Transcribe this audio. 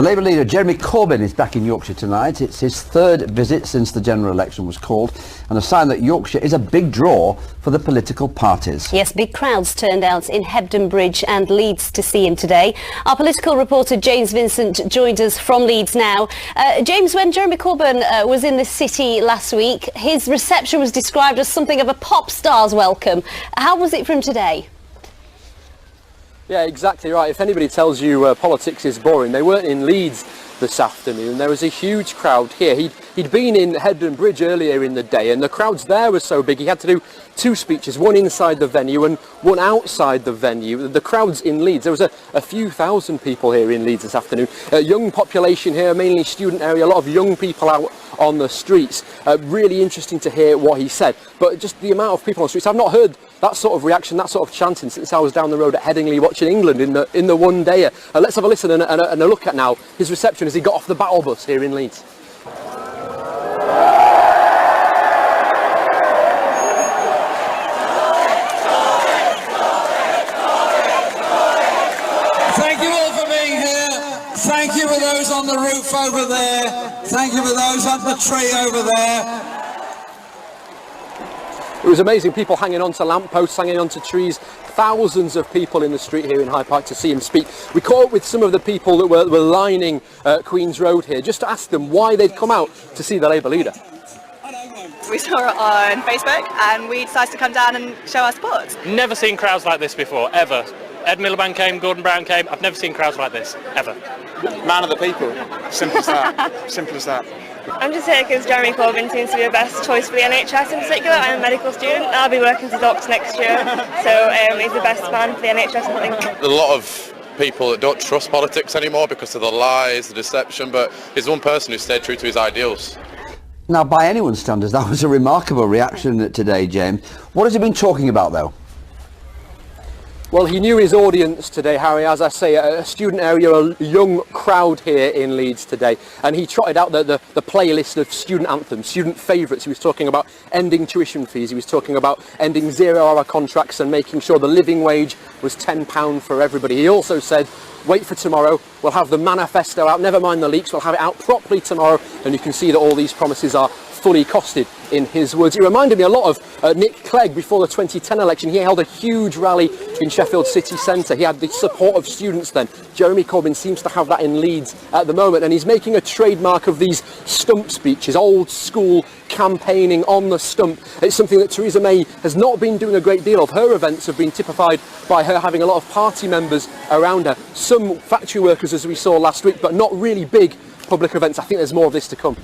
The Labour leader Jeremy Corbyn is back in Yorkshire tonight. It's his third visit since the general election was called, and a sign that Yorkshire is a big draw for the political parties. Yes, big crowds turned out in Hebden Bridge and Leeds to see him today. Our political reporter James Vincent joined us from Leeds now. James, when Jeremy Corbyn was in the city last week, his reception was described as something of a pop star's welcome. How was it for him today? Yeah, exactly right. If anybody tells you politics is boring, they weren't in Leeds this afternoon. There was a huge crowd here. He'd been in Hebden Bridge earlier in the day, and the crowds there were so big he had to do two speeches, one inside the venue and one outside the venue. The crowds in Leeds, there was a few thousand people here in Leeds this afternoon. Young population here, mainly student area, a lot of young people out on the streets. Really interesting to hear what he said, but just the amount of people on the streets, I've not heard that sort of reaction, that sort of chanting since I was down the road at Headingley watching England in the one day. Let's have a listen and a look at now his reception as he got off the battle bus here in Leeds. Thank you all for being here. Thank you for those on the roof over there. Thank you for those on the tree over there. It was amazing, people hanging onto lampposts, hanging onto trees, thousands of people in the street here in Hyde Park to see him speak. We caught up with some of the people that were lining Queen's Road here just to ask them why they'd come out to see the Labour leader. We saw it on Facebook and we decided to come down and show our support. Never seen crowds like this before, ever. Ed Miliband came, Gordon Brown came. I've never seen crowds like this, ever. Man of the people. Simple as that. Simple as that. I'm just here because Jeremy Corbyn seems to be the best choice for the NHS in particular. I'm a medical student. I'll be working as a doctor next year, so he's the best man for the NHS, I think. A lot of people that don't trust politics anymore because of the lies, the deception, but he's one person who stayed true to his ideals. Now, by anyone's standards, that was a remarkable reaction today, James. What has he been talking about, though? Well, he knew his audience today, Harry, as I say, a student area, a young crowd here in Leeds today, and he trotted out the playlist of student anthems, student favourites. He was talking about ending tuition fees, he was talking about ending 0-hour contracts and making sure the living wage was £10 for everybody. He also said, wait for tomorrow, we'll have the manifesto out, never mind the leaks, we'll have it out properly tomorrow, and you can see that all these promises are fully costed, in his words. It reminded me a lot of Nick Clegg before the 2010 election. He held a huge rally in Sheffield city centre. He had the support of students then. Jeremy Corbyn seems to have that in Leeds at the moment, and he's making a trademark of these stump speeches, old school campaigning on the stump. It's something that Theresa May has not been doing a great deal of. Her events have been typified by her having a lot of party members around her. Some factory workers, as we saw last week, but not really big public events. I think there's more of this to come.